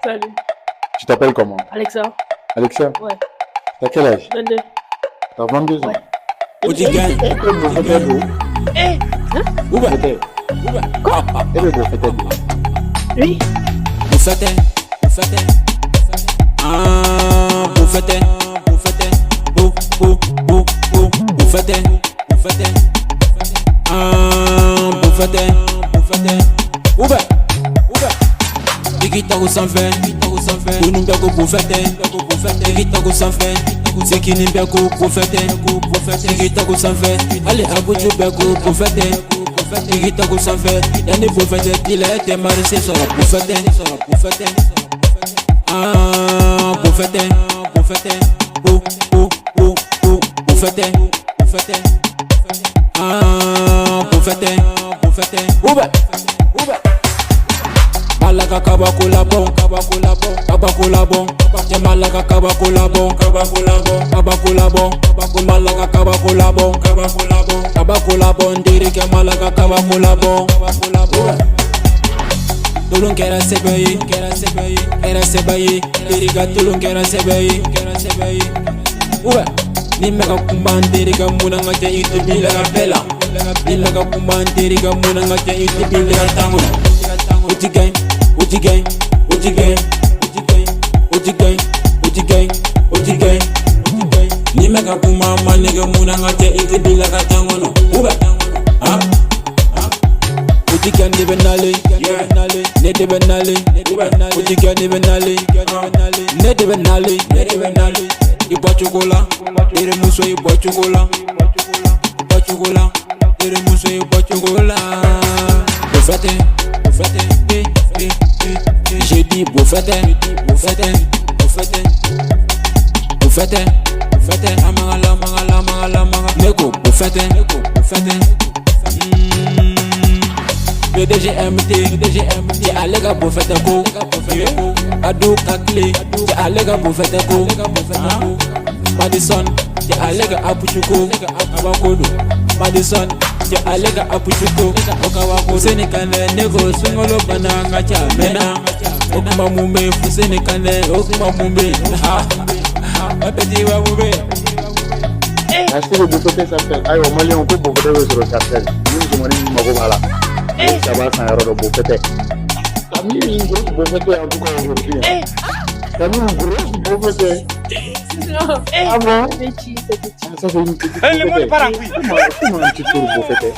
Salut. Tu t'appelles comment? Alexa. Alexia? Ouais. T'as quel âge? 22. T'as 22 ans? Ouais. Odigan. Eh, Ouba. quoi? Oui. Bouffette. Ah, bouffette. Bouffette. Ah, bouffette. Ouba. Digita ko sanfɛ Kunu bɛ ko bouffette Digita ko sanfɛ Sekini bɛ ko bouffette Digita ko sanfɛ Ali abuju bɛ ko bouffette Digita ko sanfɛ Yani bouffette Dila tɛ marise sɔrɔ bouffette Ah, bouffette Bouffette Ah, bouffette Ouba Malaga kabakula bon Ya malaga kabakula bon Malaga kabakula bon Dirige malaga kabakula bon Tulun kera sebayi Diriga tulun kera sebayi Uwe Ni mega kumban diriga muna ngaja itu bila bela Ni mega kumban diriga muna ngaja itu bila tanguna Uji gang Ni mega kuma manega muna ngate ite bila katangono Uba Uji gang de benale Ne de benale Uji gang de benale Ne de benale Iba chokola Ere muso iba chokola Ere muso iba chokola Bouffette J'ai dit bouffette Amangala Nego bouffette BDGMT J'ai allega bouffette ko Adou kakle J'ai allega bouffette ko Madison J'ai allega apuchuko Abakodo Madison J'ai allega apuchuko Okawako Senikane nego sungolo bananga cha mena Okuma mume Senikane okuma mume Petit wa mume Merci de bouffeter s'appelle. Aïe, au Mali, on peut bouffeter sur le s'appelle. Nous, je m'en dis, Magomala. Ça va, c'est un héros de bouffeter. T'as mis une grosse bouffeter en tout cas aujourd'hui. T'as mis une grosse bouffeter. Non. Ah bon? C'est petit. Ça, c'est une petite Le monde part en couille. Comment un petit tour bouffeter?